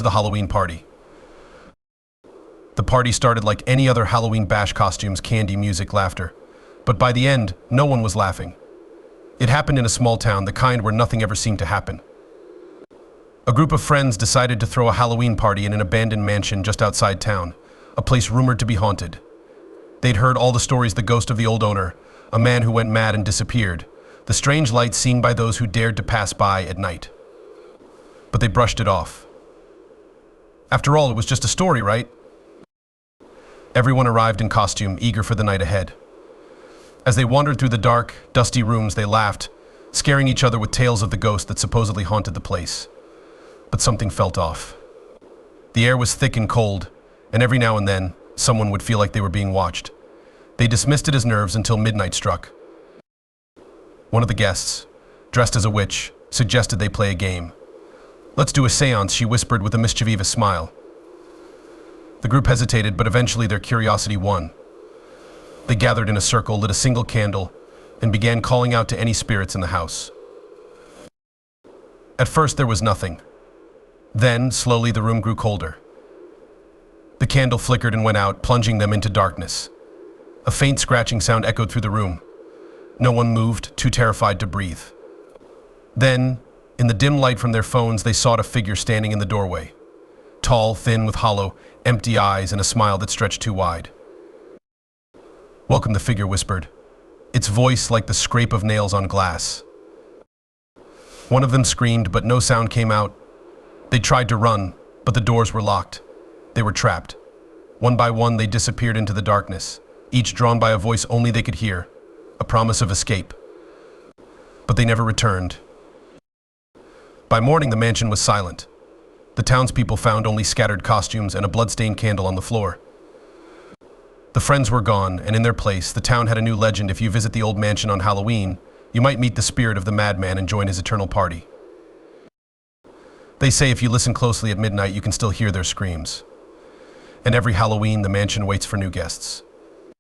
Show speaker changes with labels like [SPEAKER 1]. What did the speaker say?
[SPEAKER 1] the Halloween party. The party started like any other Halloween bash: costumes, candy, music, laughter. But by the end, no one was laughing. It happened in a small town, the kind where nothing ever seemed to happen. A group of friends decided to throw a Halloween party in an abandoned mansion just outside town, a place rumored to be haunted. They'd heard all the stories: the ghost of the old owner, a man who went mad and disappeared, the strange lights seen by those who dared to pass by at night. But they brushed it off. After all, it was just a story, right? Everyone arrived in costume, eager for the night ahead. As they wandered through the dark, dusty rooms, they laughed, scaring each other with tales of the ghost that supposedly haunted the place. But something felt off. The air was thick and cold, and every now and then, someone would feel like they were being watched. They dismissed it as nerves until midnight struck. One of the guests, dressed as a witch, suggested they play a game. "Let's do a seance," she whispered with a mischievous smile. The group hesitated, but eventually their curiosity won. They gathered in a circle, lit a single candle, and began calling out to any spirits in the house. At first there was nothing. Then, slowly, the room grew colder. The candle flickered and went out, plunging them into darkness. A faint scratching sound echoed through the room. No one moved, too terrified to breathe. Then, in the dim light from their phones, they saw a figure standing in the doorway. Tall, thin, with hollow, empty eyes and a smile that stretched too wide. "Welcome," the figure whispered, its voice like the scrape of nails on glass. One of them screamed, but no sound came out. They tried to run, but the doors were locked. They were trapped. One by one, they disappeared into the darkness, each drawn by a voice only they could hear, a promise of escape. But they never returned. By morning, the mansion was silent. The townspeople found only scattered costumes and a blood-stained candle on the floor. The friends were gone, and in their place, the town had a new legend: if you visit the old mansion on Halloween, you might meet the spirit of the madman and join his eternal party. They say if you listen closely at midnight, you can still hear their screams. And every Halloween, the mansion waits for new guests.